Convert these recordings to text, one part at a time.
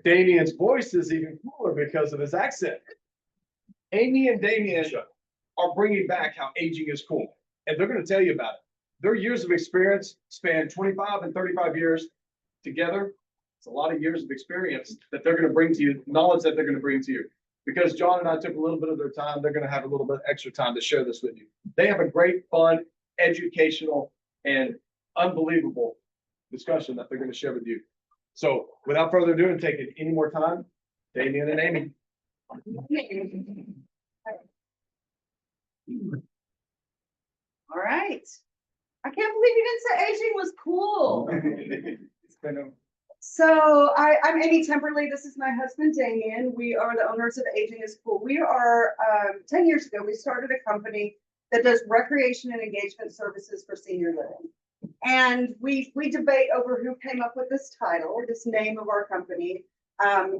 Damien's voice is even cooler because of his accent. Amy and Damien are bringing back how aging is cool, and they're going to tell you about it. Their years of experience span 25 and 35 years together. It's a lot of years of experience that they're going to bring to you, knowledge that they're going to bring to you. Because John and I took a little bit of their time, they're going to have a little bit extra time to share this with you. They have a great, fun, educational, and unbelievable discussion that they're going to share with you. So without further ado and taking any more time, Damien and Amy. All right. I can't believe you didn't say aging was cool. It's been a So I'm Amy Temperley. This is my husband, Damien. We are the owners of Aging is Cool. We are, 10 years ago, we started a company that does recreation and engagement services for senior living. And we debate over who came up with this title, this name of our company.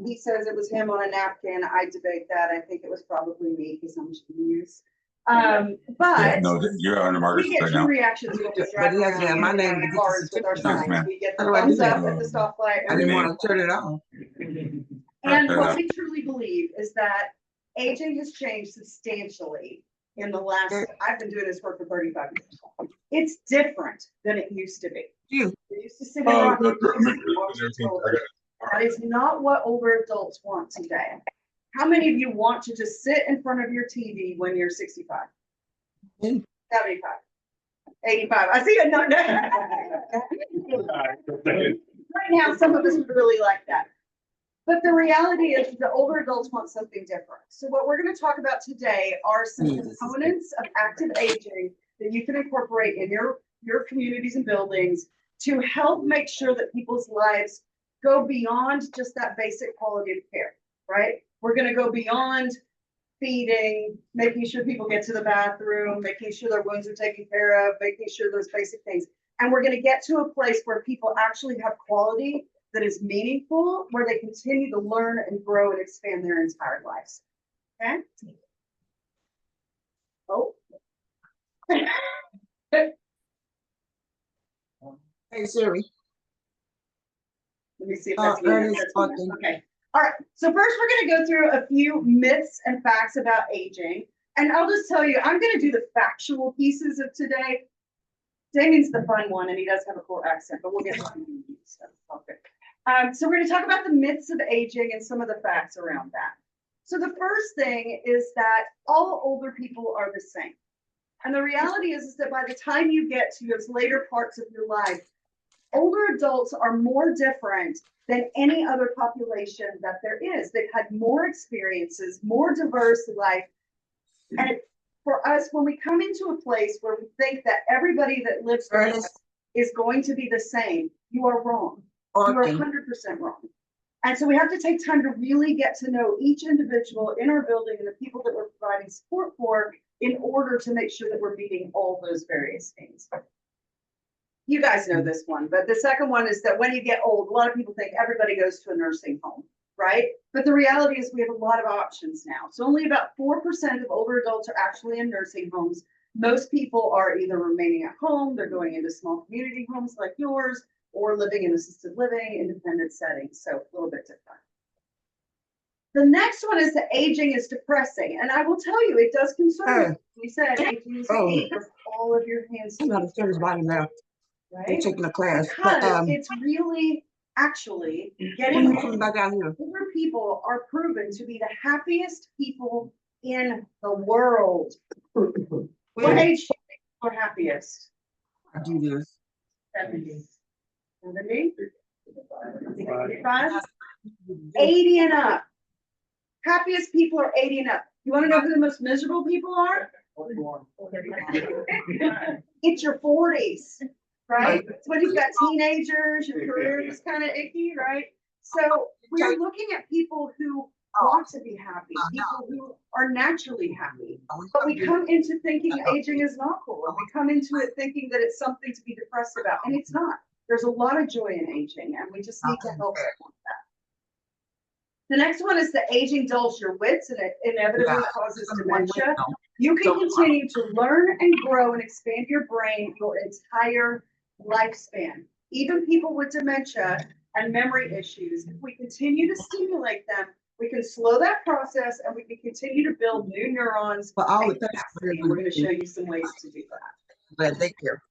He says it was him on a napkin. I debate that. I think it was probably me because I'm genius. But no, you're on the market we get right two now. reactions when we drive around my name in cars with our signs. ma'am. We get the How do I do thumbs up that? at the stoplight. I didn't want to turn it on. And what we truly believe is that aging has changed substantially in the last, I've been doing this work for 35 years. It's different than it used to be. You. We used to sit in rocking chairs. That is not what older adults want today. How many of you want to just sit in front of your TV when you're 65? 75, 85. I see it. No. Right now, some of us would really like that. But the reality is the older adults want something different. So what we're going to talk about today are some components of active aging that you can incorporate in your communities and buildings to help make sure that people's lives go beyond just that basic quality of care, right? We're going to go beyond feeding, making sure people get to the bathroom, making sure their wounds are taken care of, making sure those basic things. And we're going to get to a place where people actually have quality that is meaningful, where they continue to learn and grow and expand their entire lives. Okay? Oh. Hey Siri. Let me see if that's okay. All right. So first we're going to go through a few myths and facts about aging. And I'll just tell you, I'm going to do the factual pieces of today. Damien's the fun one, and he does have a cool accent, but we'll get to the stuff. Okay. So we're going to talk about the myths of aging and some of the facts around that. So the first thing is that all older people are the same. And the reality is that by the time you get to those later parts of your life, older adults are more different than any other population that there is. They've had more experiences, more diverse life. And for us, when we come into a place where we think that everybody that lives with us is going to be the same, you are wrong. You are 100% wrong. And so we have to take time to really get to know each individual in our building and the people that we're providing support for in order to make sure that we're meeting all those various things. You guys know this one, but the second one is that when you get old, a lot of people think everybody goes to a nursing home, right? But the reality is we have a lot of options now. So only about 4% of older adults are actually in nursing homes. Most people are either remaining at home, they're going into small community homes like yours, or living in assisted living, independent settings. So a little bit different. The next one is that aging is depressing. And I will tell you, it does concern me. We said aging is all of your hands. I'm not a service body now. Right? They're taking a class. Because it's really actually getting back out here. older people are proven to be the happiest people in the world. What age do you think are happiest? I do this. 70. 70? 85? 80 and up. Happiest people are 80 and up. You want to know who the most miserable people are? It's your 40s. Right? So when you've got teenagers, your career is kind of icky, right? So we're looking at people who want to be happy, people who are naturally happy. But we come into thinking aging is not cool. And we come into it thinking that it's something to be depressed about. And it's not. There's a lot of joy in aging, and we just need to help support that. The next one is that aging dulls your wits and it inevitably causes dementia. You can continue to learn and grow and expand your brain your entire lifespan. Even people with dementia and memory issues, if we continue to stimulate them, we can slow that process and we can continue to build new neurons. For all the and things capacity. And we're going to show you some ways to do that. but they care.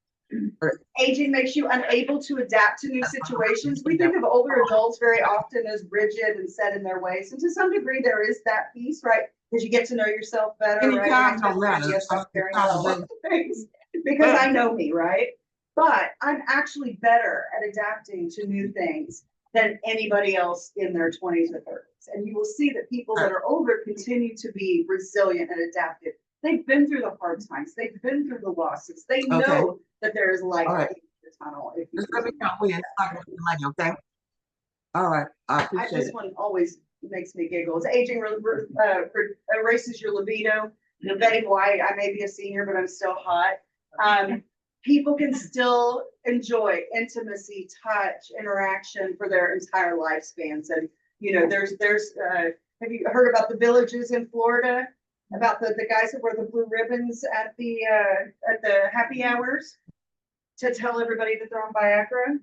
Aging makes you unable to adapt to new situations. We think of older adults very often as rigid and set in their ways. And to some degree, there is that piece, right? Because you get to know yourself better, Any right? time And don't matter. yes, I'm caring about Time lots of things because I know me, right? But I'm actually better at adapting to new things than anybody else in their 20s or 30s. And you will see that people that are older continue to be resilient and adaptive. They've been through the hard times. They've been through the losses. They know that there is light at the end of the tunnel. If you Just let me know when it's talking to the money, okay? All right, I appreciate this it. one always makes me giggle. Aging erases your libido. You're betting why I may be a senior, but I'm still hot. People can still enjoy intimacy, touch, interaction for their entire lifespans. And, you know, there's have you heard about the villages in Florida? About the guys that wear the blue ribbons at the happy hours to tell everybody that they're on Viagra?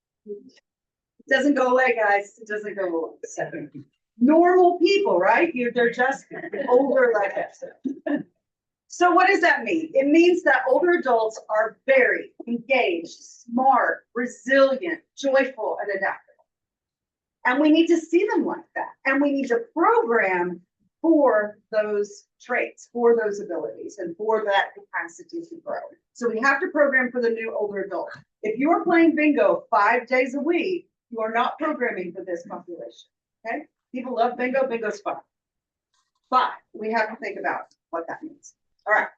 It doesn't go away, guys. It doesn't go away. So, normal people, right? They're just older like us. So what does that mean? It means that older adults are very engaged, smart, resilient, joyful, and adaptable. And we need to see them like that. And we need to program for those traits, for those abilities, and for that capacity to grow. So we have to program for the new older adult. If you're playing bingo 5 days a week, you are not programming for this population. Okay? People love bingo. Bingo's fun. But we have to think about what that means. All right.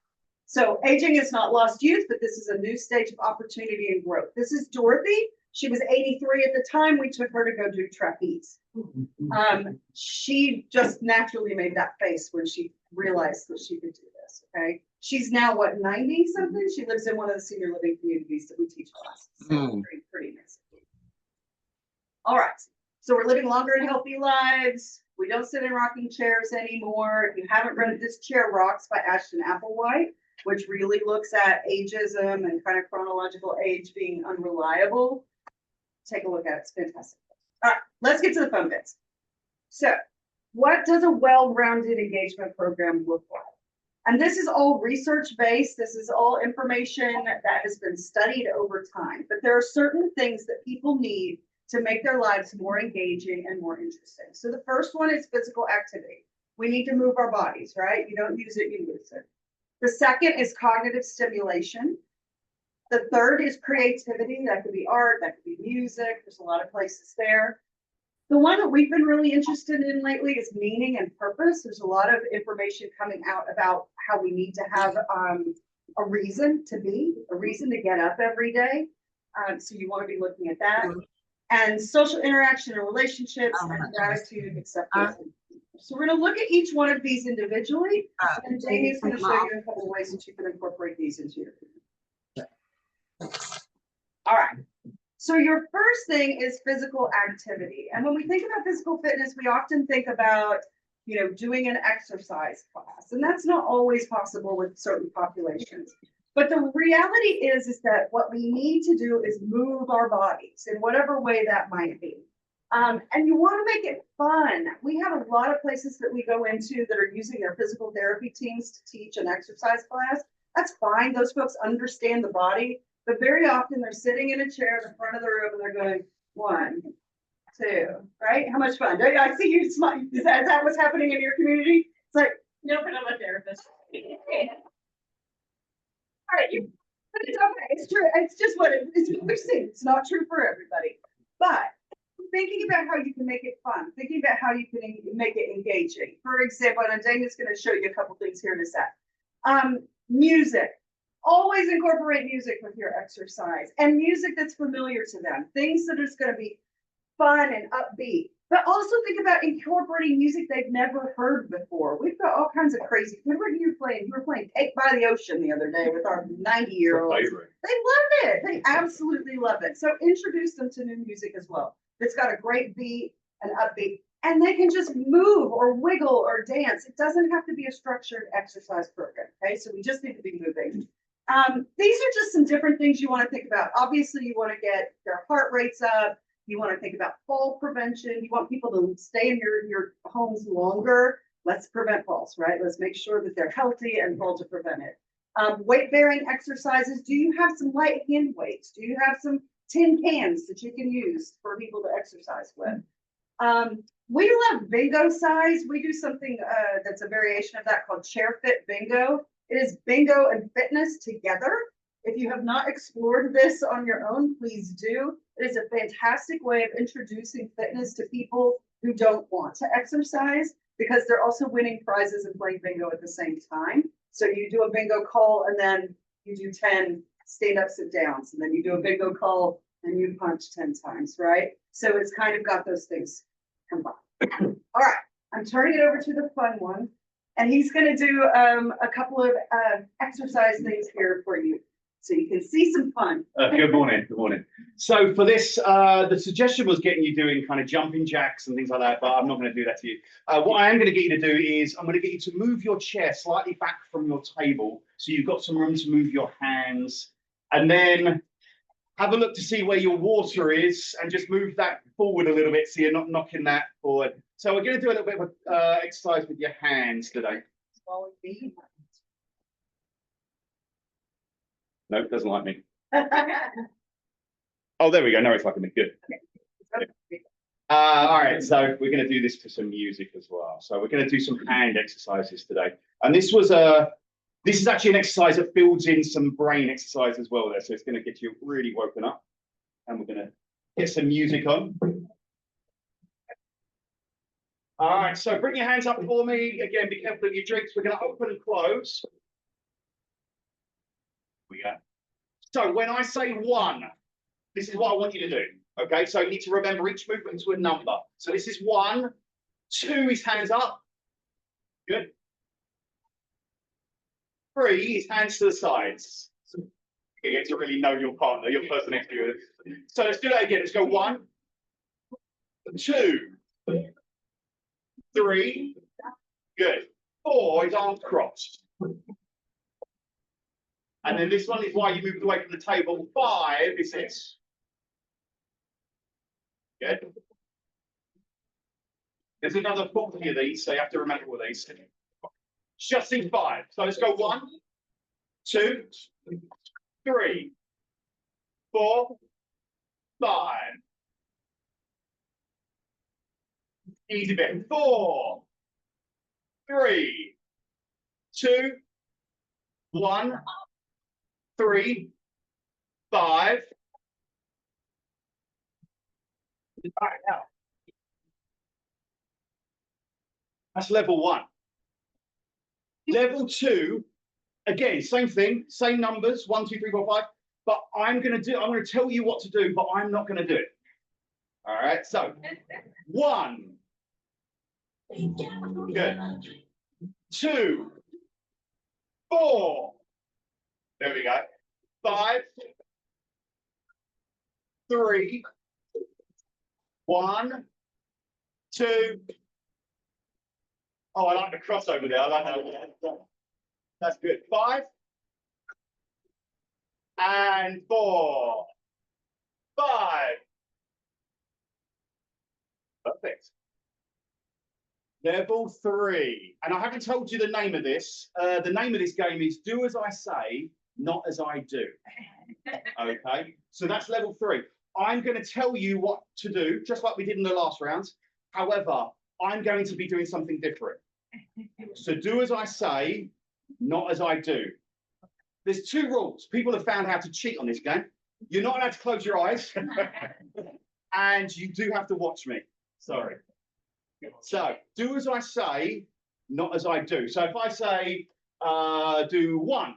So aging is not lost youth, but this is a new stage of opportunity and growth. This is Dorothy. She was 83 at the time we took her to go do trapeze. She just naturally made that face when she realized that she could do this. Okay. She's now what, 90 something? She lives in one of the senior living communities that we teach classes. So pretty amazing. All right. So we're living longer and healthy lives. We don't sit in rocking chairs anymore. If you haven't read This Chair Rocks by Ashton Applewhite, which really looks at ageism and kind of chronological age being unreliable, take a look at it. It's fantastic. All right, let's get to the fun bits. So, what does a well-rounded engagement program look like? And this is all research-based. This is all information that has been studied over time. But there are certain things that people need to make their lives more engaging and more interesting. So the first one is physical activity. We need to move our bodies, right? You don't use it, you lose it. The second is cognitive stimulation. The third is creativity. That could be art, that could be music. There's a lot of places there. The one that we've been really interested in lately is meaning and purpose. There's a lot of information coming out about how we need to have a reason to be, a reason to get up every day. So you want to be looking at that. And social interaction and relationships and gratitude, acceptance. So we're going to look at each one of these individually, and Damien's going to show you a couple of ways that you can incorporate these into your community. All right. So your first thing is physical activity. And when we think about physical fitness, we often think about, you know, doing an exercise class. And that's not always possible with certain populations. But the reality is that what we need to do is move our bodies in whatever way that might be. And you want to make it fun. We have a lot of places that we go into that are using their physical therapy teams to teach an exercise class. That's fine. Those folks understand the body. But very often they're sitting in a chair in the front of the room and they're going, 1, 2, right? How much fun? I see you smile. Is that what's happening in your community? It's like, no, but I'm a therapist. All right, but it's okay. It's true. It's just what we've seen. It's not true for everybody. But thinking about how you can make it fun, thinking about how you can make it engaging. For example, and Damien's going to show you a couple things here in a sec. Music. Always incorporate music with your exercise, and music that's familiar to them. Things that are going to be fun and upbeat. But also think about incorporating music they've never heard before. We've got all kinds of crazy. Remember you were playing Cake by the Ocean the other day with our 90-year-olds. They loved it. They absolutely love it. So introduce them to new music as well. It's got a great beat and upbeat, and they can just move or wiggle or dance. It doesn't have to be a structured exercise program. Okay, so we just need to be moving. These are just some different things you want to think about. Obviously, you want to get their heart rates up. You want to think about fall prevention. You want people to stay in your homes longer. Let's prevent falls, right? Let's make sure that they're healthy and fall to prevent it. Weight-bearing exercises. Do you have some light hand weights? Do you have some tin cans that you can use for people to exercise with? We love bingo size. We do something that's a variation of that called chair fit bingo. It is bingo and fitness together. If you have not explored this on your own, please do. It is a fantastic way of introducing fitness to people who don't want to exercise, because they're also winning prizes and playing bingo at the same time. So you do a bingo call and then you do 10 stand up, sit downs, and then you do a bingo call and you punch 10 times, right? So it's kind of got those things combined. All right, I'm turning it over to the fun one, and he's going to do a couple of exercise things here for you, so you can see some fun. Good morning. Good morning. So for this, the suggestion was getting you doing kind of jumping jacks and things like that, but I'm not going to do that to you. What I am going to get you to do is I'm going to get you to move your chair slightly back from your table, so you've got some room to move your hands, and then have a look to see where your water is and just move that forward a little bit so you're not knocking that forward. So we're going to do a little bit of exercise with your hands today. No, doesn't like me. Oh, there we go. No, it's liking me. Good. All right, so we're going to do this to some music as well. So we're going to do some hand exercises today. And this is actually an exercise that builds in some brain exercise as well there. So it's going to get you really woken up. And we're going to get some music on. All right, so bring your hands up for me. Again, be careful of your drinks. We're going to open and close. We go. So when I say 1, this is what I want you to do. Okay, so you need to remember each movement to a number. So this is 1, 2 is hands up. Good. 3 is hands to the sides. You get to really know your partner, your person next to you. So let's do that again. Let's go 1, 2, 3. Good. 4 is arms crossed. And then this one is why you moved away from the table. 5 is this. Good. There's another 40 of these, so you have to remember all these. Just in 5. So let's go 1, 2, 3, 4, 5. Easy bit. 4, 3, 2, 1, 3, 5. All right, now. That's level 1. Level 2, again, same thing, same numbers, 1, 2, 3, 4, 5. But I'm going to tell you what to do, but I'm not going to do it. All right, so 1. Good. 2, 4. There we go. 5, 3, 1, 2. Oh, I like the crossover there. I like that. That's good. 5 and 4. 5. Perfect. Level 3. And I haven't told you the name of this. The name of this game is Do As I Say, Not As I Do. Okay. So that's level 3. I'm going to tell you what to do, just like we did in the last round. However, I'm going to be doing something different. So do as I say, not as I do. There's 2 rules. People have found how to cheat on this game. You're not allowed to close your eyes. And you do have to watch me. Sorry. So do as I say, not as I do. So if I say, do 1.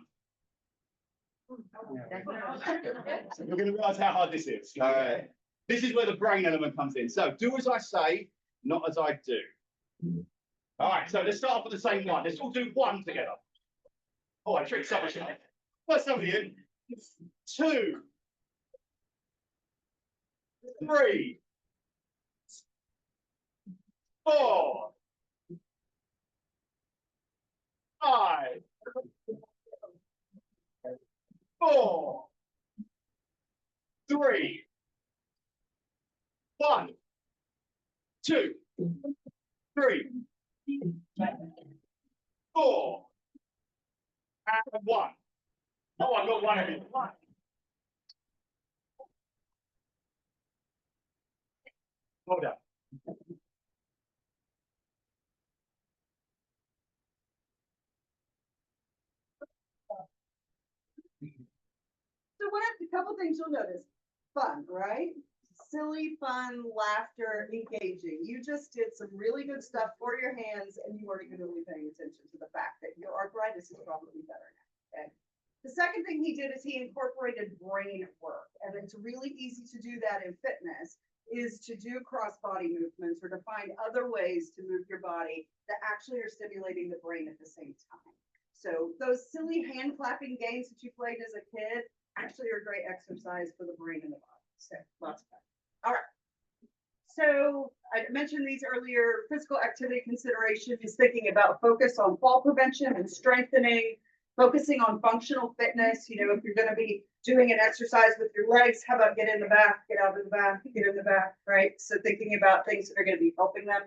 You're going to realize how hard this is. This is where the brain element comes in. So do as I say, not as I do. All right, so let's start off with the same one. Let's all do 1 together. Oh, I tricked someone. First time for you. 2, 3, 4, 5, 4, 3, 1, 2, 3, 4, and 1. Oh, I got one of it. Hold up. So a couple things you'll notice. Fun, right? Silly, fun, laughter, engaging. You just did some really good stuff for your hands and you weren't even really paying attention to the fact that your arthritis is probably better now. Okay. The second thing he did is he incorporated brain work. And it's really easy to do that in fitness, is to do cross body movements or to find other ways to move your body that actually are stimulating the brain at the same time. So those silly hand clapping games that you played as a kid actually are great exercise for the brain and the body. So lots of fun. All right. So I mentioned these earlier. Physical activity consideration is thinking about focus on fall prevention and strengthening, focusing on functional fitness. You know, if you're going to be doing an exercise with your legs, how about get in the back, get out of the back, get in the back, right? So thinking about things that are going to be helping them.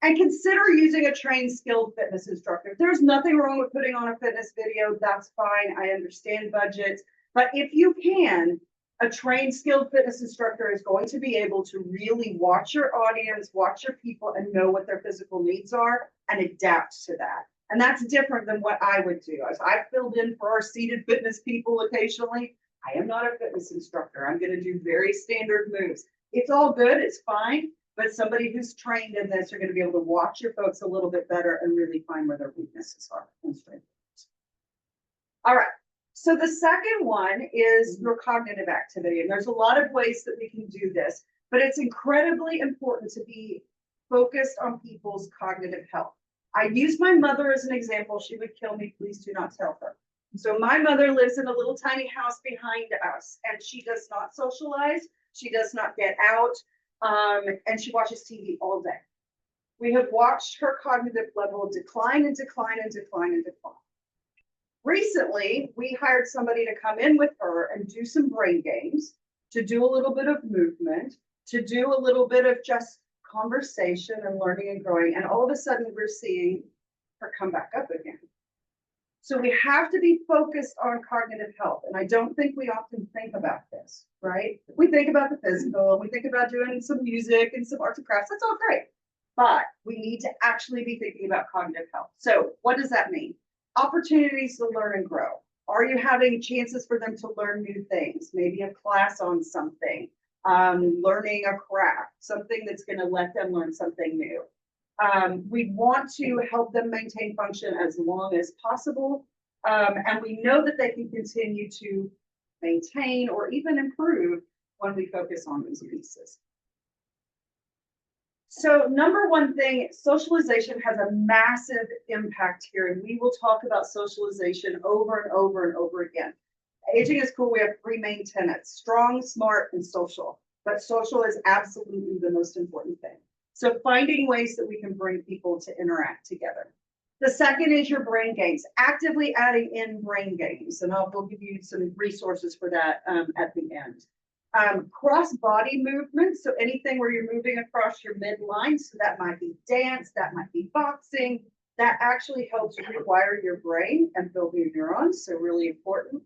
And consider using a trained, skilled fitness instructor. There's nothing wrong with putting on a fitness video. That's fine. I understand budgets. But if you can, a trained, skilled fitness instructor is going to be able to really watch your audience, watch your people, and know what their physical needs are and adapt to that. And that's different than what I would do. As I've filled in for our seated fitness people occasionally, I am not a fitness instructor. I'm going to do very standard moves. It's all good. It's fine. But somebody who's trained in this are going to be able to watch your folks a little bit better and really find where their weaknesses are and strengths. All right. So the second one is your cognitive activity. And there's a lot of ways that we can do this, but it's incredibly important to be focused on people's cognitive health. I use my mother as an example. She would kill me. Please do not tell her. So my mother lives in a little tiny house behind us, and she does not socialize. She does not get out, and she watches TV all day. We have watched her cognitive level decline and decline and decline and decline. Recently, we hired somebody to come in with her and do some brain games, to do a little bit of movement, to do a little bit of just conversation and learning and growing. And all of a sudden, we're seeing her come back up again. So we have to be focused on cognitive health. And I don't think we often think about this, right? We think about the physical, we think about doing some music and some arts and crafts. That's all great. But we need to actually be thinking about cognitive health. So what does that mean? Opportunities to learn and grow. Are you having chances for them to learn new things? Maybe a class on something, learning a craft, something that's going to let them learn something new. We want to help them maintain function as long as possible. And we know that they can continue to maintain or even improve when we focus on these pieces. So number one thing, socialization has a massive impact here, and we will talk about socialization over and over and over again. Aging is cool. We have three main tenets: strong, smart, and social. But social is absolutely the most important thing. So finding ways that we can bring people to interact together. The second is your brain games, actively adding in brain games, and we'll give you some resources for that at the end. Cross-body movement, so anything where you're moving across your midline, so that might be dance, that might be boxing, that actually helps rewire your brain and build new neurons, so really important.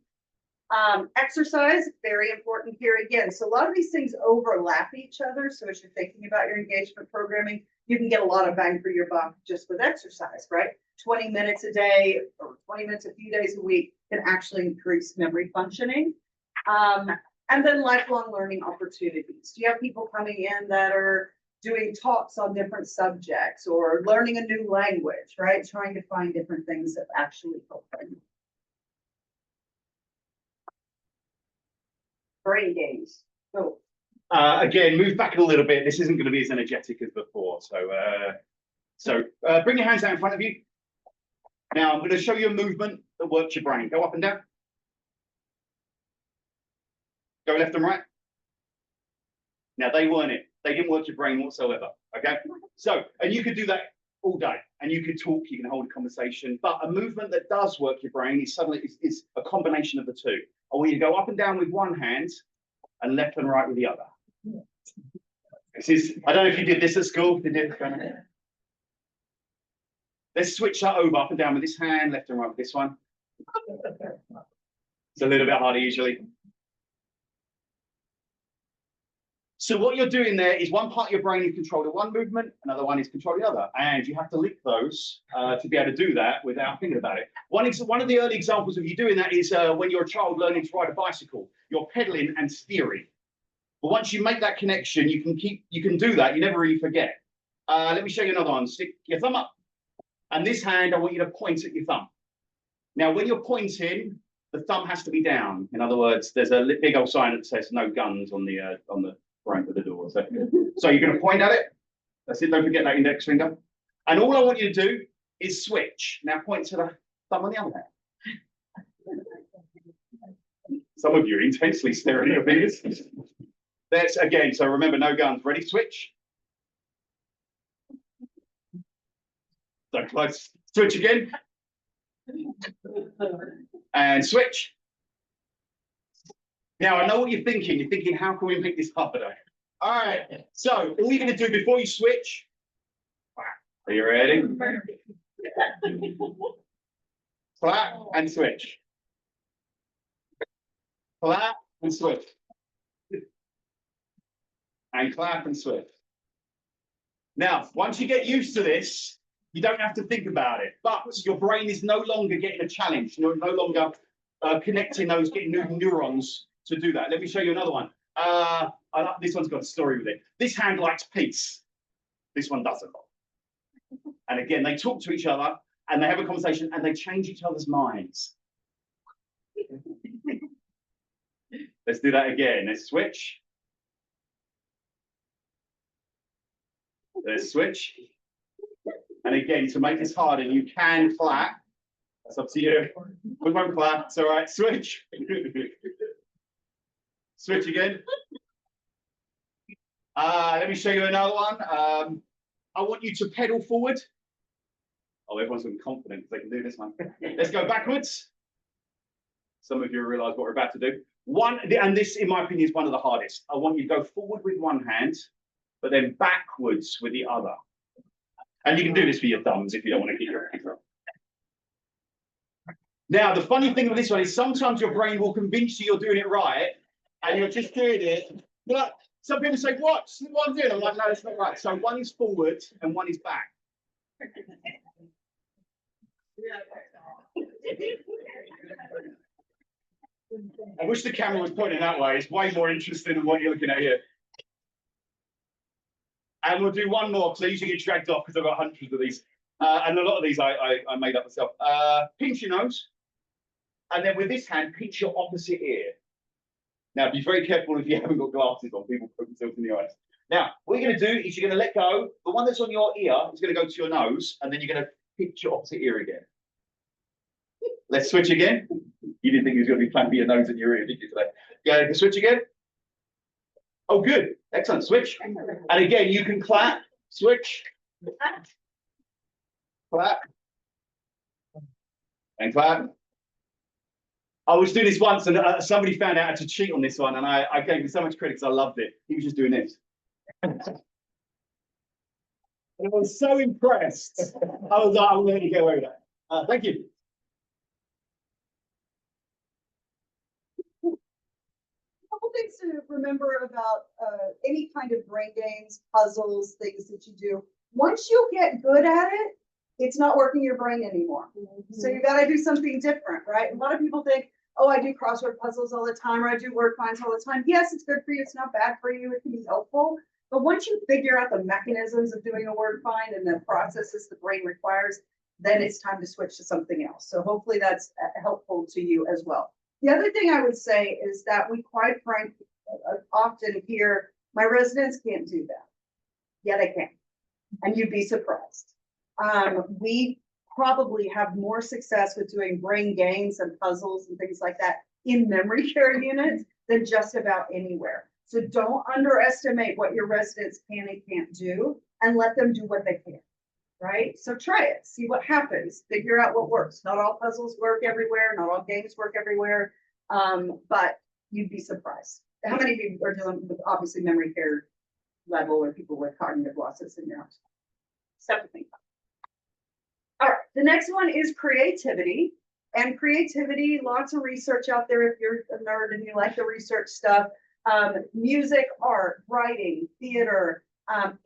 Exercise, very important here again. So a lot of these things overlap each other, so as you're thinking about your engagement programming, you can get a lot of bang for your buck just with exercise, right? 20 minutes a day or 20 minutes a few days a week can actually increase memory functioning. And then lifelong learning opportunities. Do you have people coming in that are doing talks on different subjects or learning a new language, right? Trying to find different things that actually help them. Brain games. So, again, move back a little bit. This isn't going to be as energetic as before. So bring your hands out in front of you. Now I'm going to show you a movement that works your brain. Go up and down. Go left and right. Now they weren't it. They didn't work your brain whatsoever. Okay. So, and you could do that all day, and you could talk, you can hold a conversation. But a movement that does work your brain is suddenly is a combination of the two. I want you to go up and down with one hand and left and right with the other. This is, I don't know if you did this at school. Did you? Let's switch that over, up and down with this hand, left and right with this one. It's a little bit harder usually. So what you're doing there is one part of your brain is controlling one movement, another one is controlling the other. And you have to link those to be able to do that without thinking about it. One of the early examples of you doing that is when you're a child learning to ride a bicycle. You're pedaling and steering. But once you make that connection, you can do that. You never really forget. Let me show you another one. Stick your thumb up. And this hand, I want you to point at your thumb. Now, when you're pointing, the thumb has to be down. In other words, there's a big old sign that says no guns on the front of the door. So you're going to point at it. That's it. Don't forget that index finger. And all I want you to do is switch. Now point to the thumb on the other hand. Some of you are intensely staring at your fingers. That's again. So remember, no guns. Ready? Switch. So close. Switch again. And switch. Now, I know what you're thinking. You're thinking, how can we make this harder? All right. So, all you're going to do before you switch. Are you ready? Clap and switch. Clap and switch. And clap and switch. Now, once you get used to this, you don't have to think about it. But your brain is no longer getting a challenge. You're no longer connecting those, getting new neurons to do that. Let me show you another one. This one's got a story with it. This hand likes peace. This one doesn't. And again, they talk to each other and they have a conversation and they change each other's minds. Let's do that again. Let's switch. Let's switch. And again, to make this harder, you can clap. That's up to you. We won't clap. It's all right. Switch. Switch again. Let me show you another one. I want you to pedal forward. Oh, everyone's looking confident they can do this one. Let's go backwards. Some of you realize what we're about to do. And this, in my opinion, is one of the hardest. I want you to go forward with one hand, but then backwards with the other. And you can do this for your thumbs if you don't want to keep your hands up. Now, the funny thing with this one is sometimes your brain will convince you you're doing it right, and you're just doing it. But some people say, what I'm doing? I'm like, no, that's not right. So one is forward and one is back. I wish the camera was pointing that way. It's way more interesting than what you're looking at here. And we'll do one more because I usually get dragged off because I've got hundreds of these. And a lot of these I made up myself. Pinch your nose. And then with this hand, pinch your opposite ear. Now, be very careful if you haven't got glasses on. People put themselves in the eyes. Now, what you're going to do is you're going to let go. The one that's on your ear is going to go to your nose. And then you're going to pinch your opposite ear again. Let's switch again. You didn't think he was going to be clamping your nose and your ear, did you, today? Yeah, switch again. Oh, good. Excellent. Switch. And again, you can clap, switch, clap, and clap. I was doing this once and somebody found out how to cheat on this one and I gave him so much credit because I loved it. He was just doing this. And I was so impressed. I was like, I'm going to get away with that. Thank you. Things to remember about any kind of brain games, puzzles, things that you do. Once you get good at it, it's not working your brain anymore. Mm-hmm. So you got to do something different, right? A lot of people think, oh, I do crossword puzzles all the time, or I do word finds all the time. Yes, it's good for you. It's not bad for you. It can be helpful. But once you figure out the mechanisms of doing a word find and the processes the brain requires, then it's time to switch to something else. So hopefully that's helpful to you as well. The other thing I would say is that we quite frankly often hear, my residents can't do that. Yeah, they can. And you'd be surprised. We probably have more success with doing brain games and puzzles and things like that in memory care units than just about anywhere. So don't underestimate what your residents can and can't do and let them do what they can. Right? So try it, see what happens, figure out what works. Not all puzzles work everywhere, not all games work everywhere. But you'd be surprised. How many people are dealing with obviously memory care level or people with cognitive losses in your house? Stuff to think about. All right, the next one is creativity. And creativity, lots of research out there if you're a nerd and you like the research stuff. Music, art, writing, theater,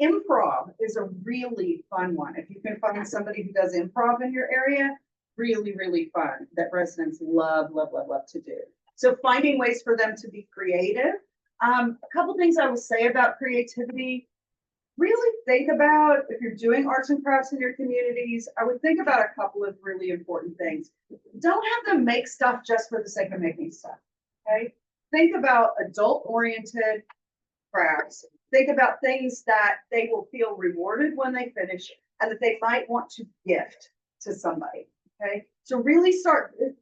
improv is a really fun one. If you can find somebody who does improv in your area, really, really fun that residents love, love, love, love to do. So finding ways for them to be creative. A couple things I will say about creativity. Really think about if you're doing arts and crafts in your communities, I would think about a couple of really important things. Don't have them make stuff just for the sake of making stuff, okay? Think about adult-oriented crafts. Think about things that they will feel rewarded when they finish and that they might want to gift to somebody, okay? So really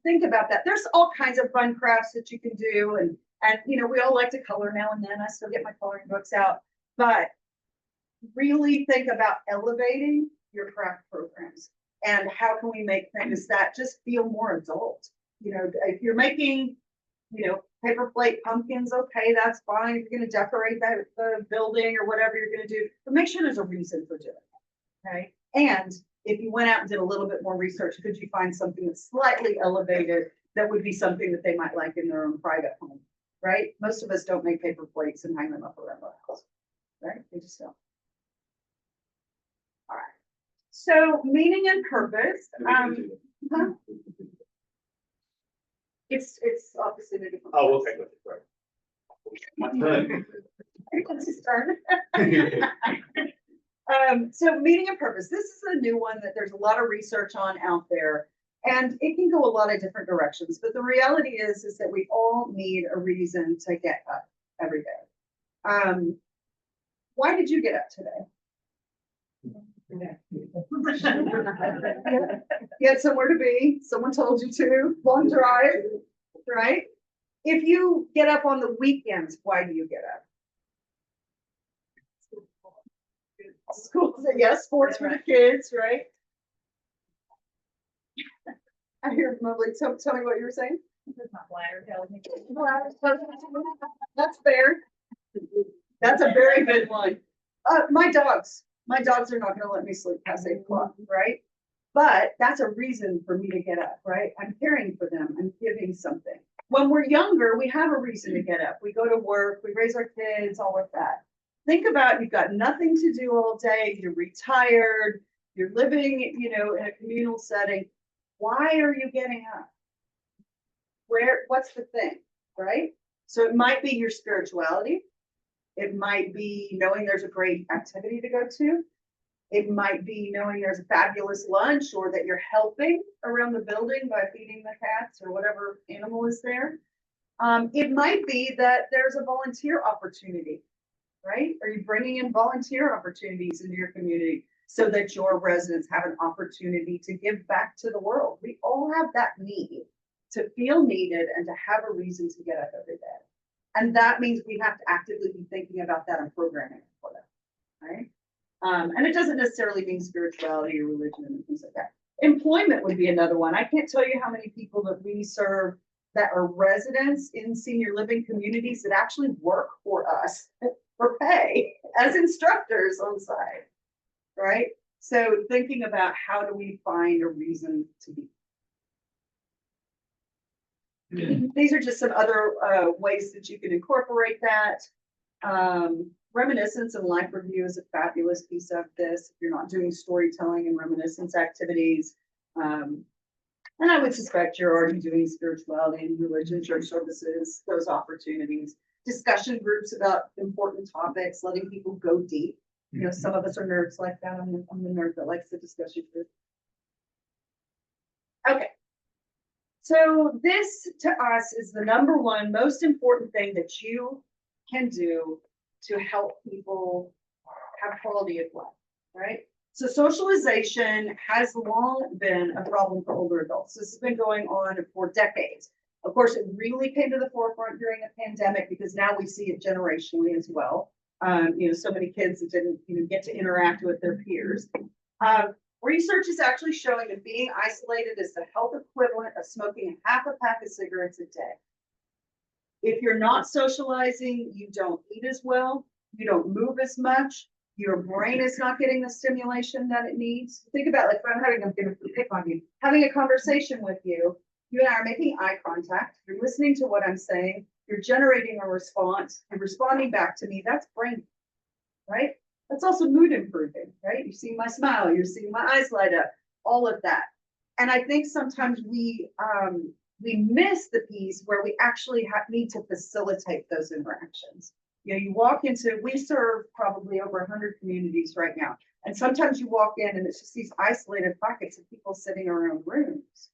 think about that. There's all kinds of fun crafts that you can do. And you know, we all like to color now and then. I still get my coloring books out, but really think about elevating your craft programs and how can we make things that just feel more adult. You know, if you're making, you know, paper plate pumpkins, okay, that's fine. If you're going to decorate the building or whatever you're going to do, but make sure there's a reason for doing it, okay? And if you went out and did a little bit more research, could you find something that's slightly elevated that would be something that they might like in their own private home, right? Most of us don't make paper plates and hang them up around our house, right? They just don't. All right. So meaning and purpose. Huh? It's obviously in a different. Oh, place. okay, good, right. My turn. It's his turn. So meaning and purpose. This is a new one that there's a lot of research on out there, and it can go a lot of different directions. But the reality is that we all need a reason to get up every day. Why did you get up today? You had somewhere to be. Someone told you to. Long drive, right? If you get up on the weekends, why do you get up? School, yes, sports for the kids, right? I hear Mobley. Tell me what you were saying. That's fair. That's a very good one. My dogs are not going to let me sleep past 8 o'clock, right? But that's a reason for me to get up, right? I'm caring for them. I'm giving something. When we're younger, we have a reason to get up. We go to work, we raise our kids, all of that. Think about you've got nothing to do all day. You're retired. You're living, you know, in a communal setting. Why are you getting up? What's the thing, right? So it might be your spirituality. It might be knowing there's a great activity to go to. It might be knowing there's a fabulous lunch or that you're helping around the building by feeding the cats or whatever animal is there. It might be that there's a volunteer opportunity, right? Are you bringing in volunteer opportunities into your community so that your residents have an opportunity to give back to the world? We all have that need to feel needed and to have a reason to get up every day. And that means we have to actively be thinking about that and programming for them, right? And it doesn't necessarily mean spirituality or religion and things like that. Employment would be another one. I can't tell you how many people that we serve that are residents in senior living communities that actually work for us for pay as instructors on site, right? So thinking about how do we find a reason to be. These are just some other ways that you can incorporate that. Reminiscence and life review is a fabulous piece of this. If you're not doing storytelling and reminiscence activities, and I would suspect you're already doing spirituality and religion, church services, those opportunities, discussion groups about important topics, letting people go deep. You know, some of us are nerds like that. I'm the nerd that likes the discussion group. Okay. So this to us is the number one most important thing that you can do to help people have quality of life, right? So socialization has long been a problem for older adults. This has been going on for decades. Of course, it really came to the forefront during the pandemic because now we see it generationally as well. You know, so many kids that didn't get to interact with their peers. Research is actually showing that being isolated is the health equivalent of smoking half a pack of cigarettes a day. If you're not socializing, you don't eat as well, you don't move as much, your brain is not getting the stimulation that it needs. Think about like, if I'm gonna pick on you, having a conversation with you, you and I are making eye contact, you're listening to what I'm saying, you're generating a response, you're responding back to me, that's brain, right? That's also mood improving, right? You're seeing my smile, you're seeing my eyes light up, all of that. And I think sometimes we miss the piece where we actually need to facilitate those interactions. You know, you walk into, we serve probably over 100 communities right now. And sometimes you walk in and it's just these isolated pockets of people sitting around rooms.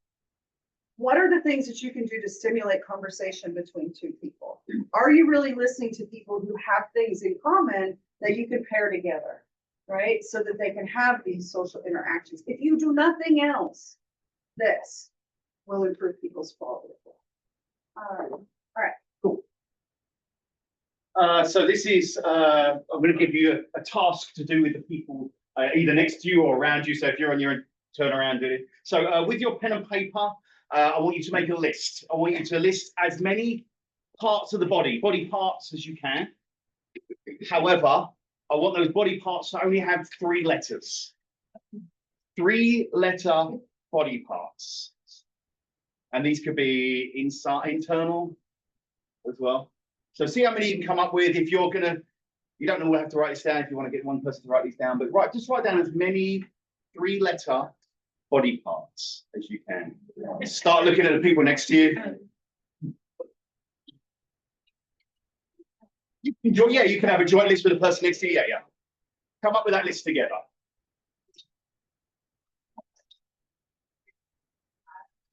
What are the things that you can do to stimulate conversation between two people? Are you really listening to people who have things in common that you can pair together, right? So that they can have these social interactions. If you do nothing else, this will improve people's quality of life. All right. Cool. So this is, I'm going to give you a task to do with the people either next to you or around you. So if you're on your own, turn around, do it. So with your pen and paper, I want you to make a list. I want you to list as many parts of the body parts as you can. However, I want those body parts to only have 3 letters. 3-letter body parts. And these could be internal as well. So see how many you can come up with. If you're gonna, you don't know, have to write this down if you want to get one person to write these down, but just write down as many 3-letter body parts as you can. Start looking at the people next to you. Yeah, you can have a joint list with the person next to you. Yeah. Come up with that list together.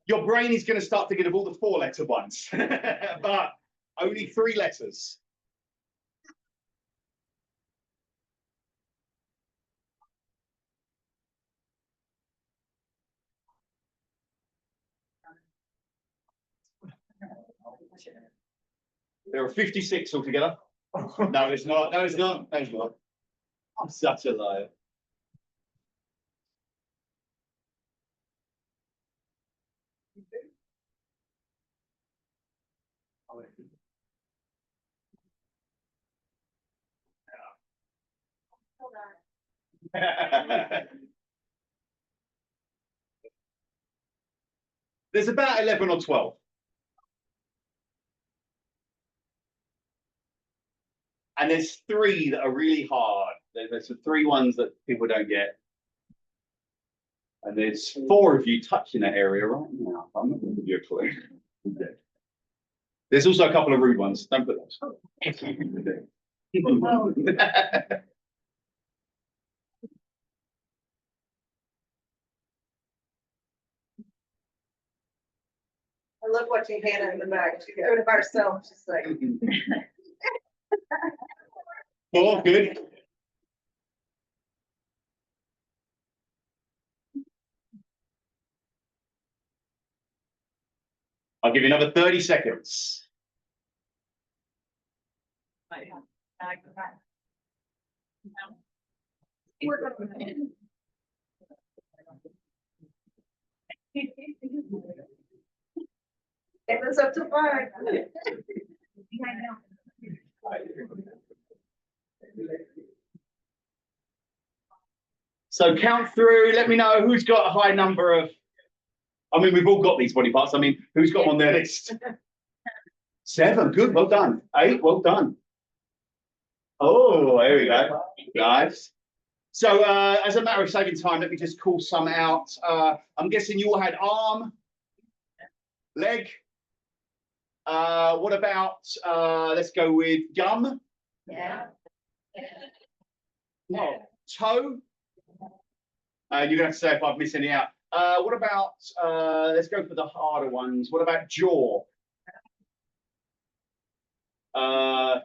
Your brain is going to start thinking of all the 4-letter ones, but only 3 letters. There are 56 altogether. No, it's not. No, it's not. No, it's not. I'm such a liar. There's about 11 or 12. And there's 3 that are really hard. There's the 3 ones that people don't get. And there's 4 of you touching that area right now. I'm not going to give you a clue. Okay. There's also a couple of rude ones. Don't put those. I love watching Hannah in the back. She's out of ourselves, just like. Oh, good. I'll give you another 30 seconds. It was up to 5. So count through, let me know who's got a high number of, I mean, we've all got these body parts. I mean, who's got them on their list? 7, good, well done. 8, well done. Oh, there we go. Nice. So as a matter of saving time, let me just call some out. I'm guessing you all had arm, leg. What about, let's go with gum? Yeah. No. Toe? You're going to have to say if I've missed any out. What about, let's go for the harder ones. What about jaw?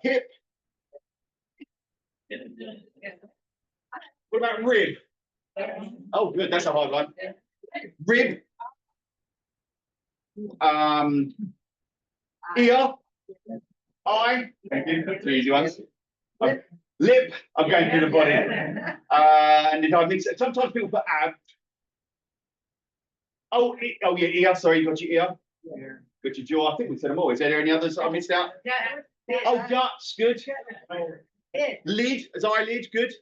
Hip? What about rib? Oh, good, that's a hard one. Rib? Ear? Eye? Thank you, 2 easy ones. Lip? I'm going through the body. And if I mix it, sometimes people put ab. Oh, yeah, ear. Sorry, you got your ear. Good to Joe. I think we said them all. Is there any others I missed out? Oh, guts, good. Lid, as eyelid, good.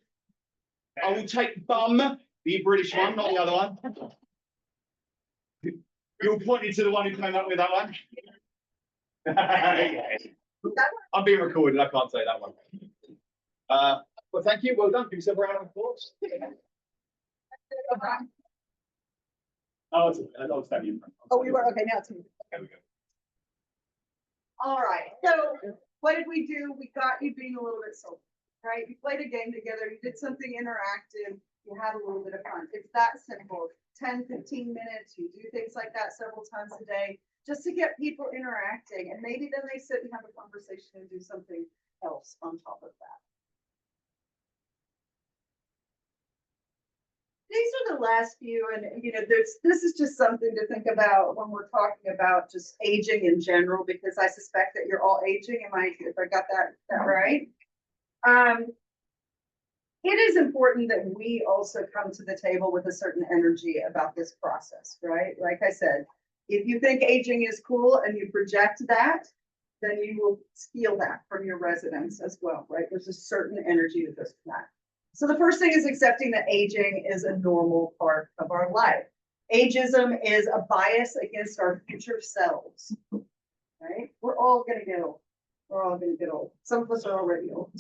I will take bum, the British one, not the other one. You're pointing to the one who came up with that one. I'm being recorded. I can't say that one. Well, thank you. Well done. Give yourself a round of applause. Oh, it's I'll stand you in front. Oh, we were, okay, now it's me. There we go. All right, so what did we do? We got you being a little bit social, right? You played a game together, you did something interactive, you had a little bit of fun. It's that simple. 10, 15 minutes, you do things like that several times a day, just to get people interacting. And maybe then they sit and have a conversation and do something else on top of that. These are the last few, and this is just something to think about when we're talking about just aging in general, because I suspect that you're all aging. If I got that right? It is important that we also come to the table with a certain energy about this process, right? Like I said, if you think aging is cool and you project that, then you will feel that from your residents as well, right? There's a certain energy that goes from that. So the first thing is accepting that aging is a normal part of our life. Ageism is a bias against our future selves, right? We're all gonna get old. We're all gonna get old. Some of us are already old.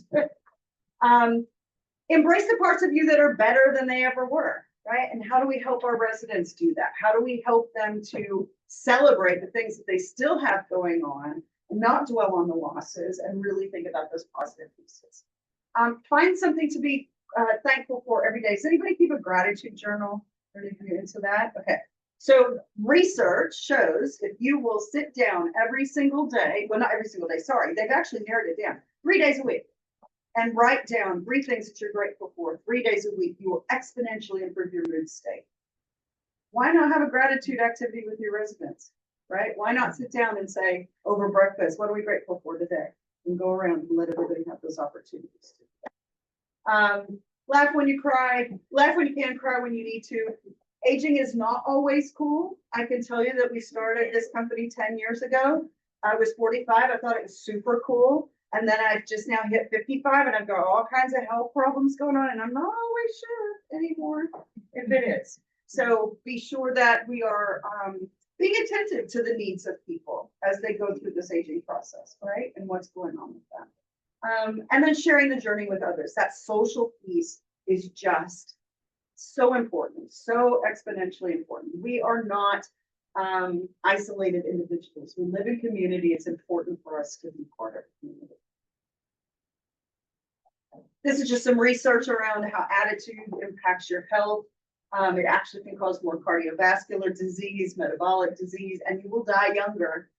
Embrace the parts of you that are better than they ever were, right? And how do we help our residents do that? How do we help them to celebrate the things that they still have going on and not dwell on the losses and really think about those positive pieces? Find something to be thankful for every day. Does anybody keep a gratitude journal? Or anything into that? Okay. So research shows if you will sit down every single day, well, not every single day, sorry, they've actually narrowed it down, 3 days a week, and write down 3 things that you're grateful for 3 days a week, you will exponentially improve your mood state. Why not have a gratitude activity with your residents, right? Why not sit down and say over breakfast, what are we grateful for today? And go around and let everybody have those opportunities. Laugh when you cry, laugh when you can, cry when you need to. Aging is not always cool. I can tell you that we started this company 10 years ago. I was 45. I thought it was super cool. And then I've just now hit 55 and I've got all kinds of health problems going on. And I'm not always sure anymore if it is. So be sure that we are being attentive to the needs of people as they go through this aging process, right? And what's going on with that. And then sharing the journey with others. That social piece is just so important, so exponentially important. We are not isolated individuals. We live in community. It's important for us to be part of community. This is just some research around how attitude impacts your health. It actually can cause more cardiovascular disease, metabolic disease, and you will die younger.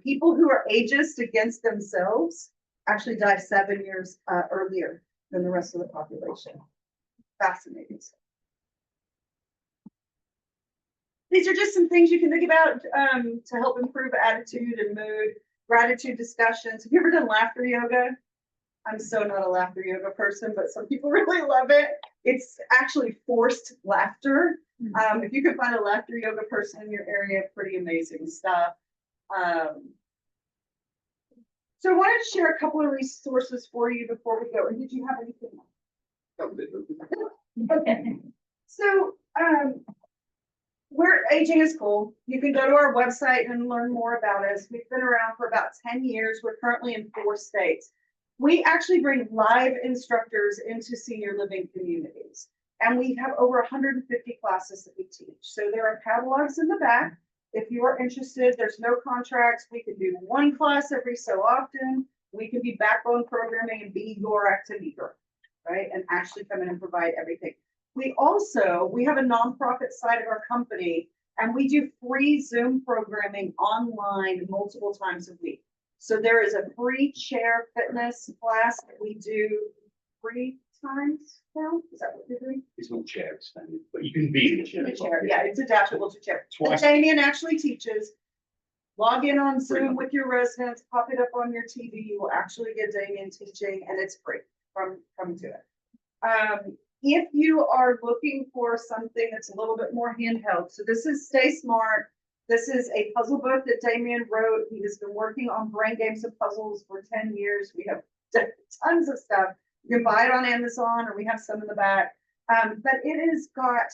People who are ageist against themselves actually die 7 years earlier than the rest of the population. Fascinating. These are just some things you can think about to help improve attitude and mood. Gratitude discussions. Have you ever done laughter yoga? I'm so not a laughter yoga person, but some people really love it. It's actually forced laughter. If you can find a laughter yoga person in your area, pretty amazing stuff. So I wanted to share a couple of resources for you before we go. Or did you have anything else? Okay. So we're Aging is Cool. You can go to our website and learn more about us. We've been around for about 10 years. We're currently in 4 states. We actually bring live instructors into senior living communities. And we have over 150 classes that we teach. So there are catalogs in the back. If you are interested, there's no contracts. We can do 1 class every so often. We can be backbone programming and be your activity group, right? And actually come in and provide everything. We have a nonprofit side of our company, and we do free Zoom programming online multiple times a week. So there is a free chair fitness class that we do 3 times now. Is that what you're doing? It's not chair extended, but you can be in the chair. The chair, yeah, it's adaptable to chair. Twice. Damien actually teaches. Log in on Zoom with your residents, pop it up on your TV. You will actually get Damien teaching, and it's free from coming to it. If you are looking for something that's a little bit more handheld, so this is Stay Smart. This is a puzzle book that Damien wrote. He has been working on brain games and puzzles for 10 years. We have tons of stuff. You can buy it on Amazon, or we have some in the back. But it has got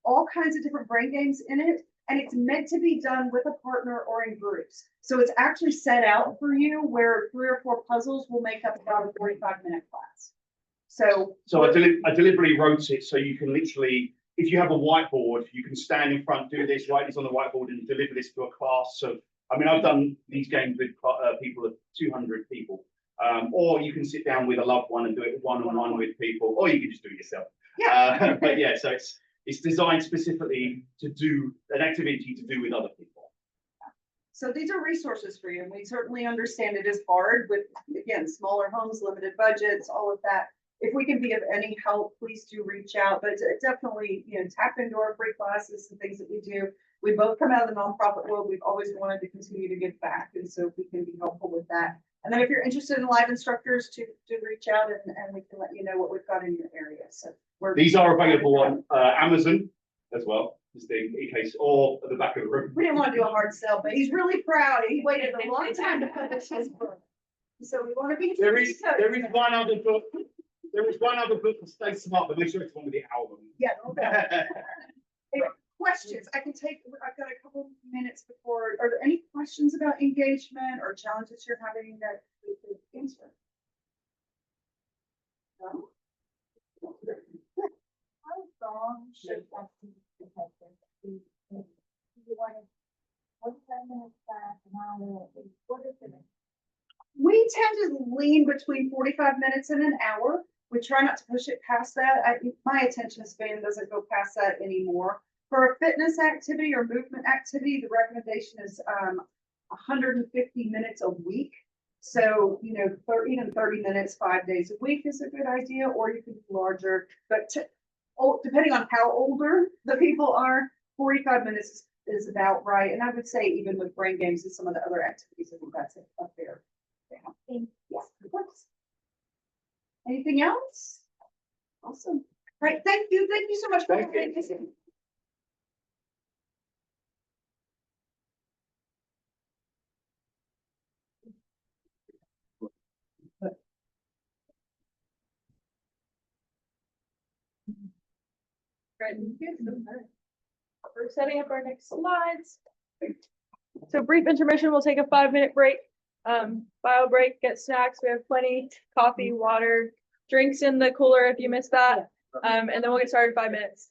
all kinds of different brain games in it, and it's meant to be done with a partner or in groups. So it's actually set out for you where 3 or 4 puzzles will make up about a 45-minute class. So I deliberately wrote it so you can literally, if you have a whiteboard, you can stand in front, do this, write this on the whiteboard, and deliver this to a class of. I mean, I've done these games with people of 200 people, or you can sit down with a loved one and do it one-on-one with people, or you can just do it yourself. yeah, But yeah, so it's designed specifically to do an activity to do with other people. so these are resources for you, and we certainly understand it is hard with, again, smaller homes, limited budgets, all of that. If we can be of any help, please do reach out, but definitely, tap into our free classes and things that we do. We both come out of the nonprofit world. We've always wanted to continue to give back, and so if we can be helpful with that. And then if you're interested in live instructors, to reach out and we can let you know what we've got in your area. So These are available on Amazon as well, just in case, or at the back of the room. we didn't want to do a hard sell, but he's really proud. He waited a long time to publish his book. So we want to be. There is one other book. There is one other book that stays smart, but make sure it's one with the album. Yeah. Okay. Anyway, questions? I've got a couple minutes before. Are there any questions about engagement or challenges you're having that we could answer? No? How long should activity be? You want to, 45 minutes back, an hour, what is it? We tend to lean between 45 minutes and an hour. We try not to push it past that. My attention span doesn't go past that anymore. For a fitness activity or movement activity, the recommendation is 150 minutes a week. So, even 30 minutes, 5 days a week is a good idea, or you can do larger. But depending on how older the people are, 45 minutes is about right. And I would say even with brain games and some of the other activities, I think that's up there. Yes, of course. Anything else? Awesome. Right. Thank you. Thank you so much for listening. We're setting up our next slides. So brief intermission, we'll take a 5-minute break. Bio break, get snacks. We have plenty, coffee, water, drinks in the cooler if you missed that. And then we'll get started in 5 minutes.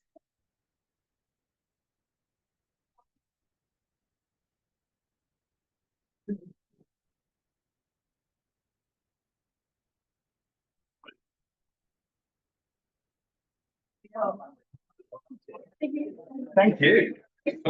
Thank you. Thank you.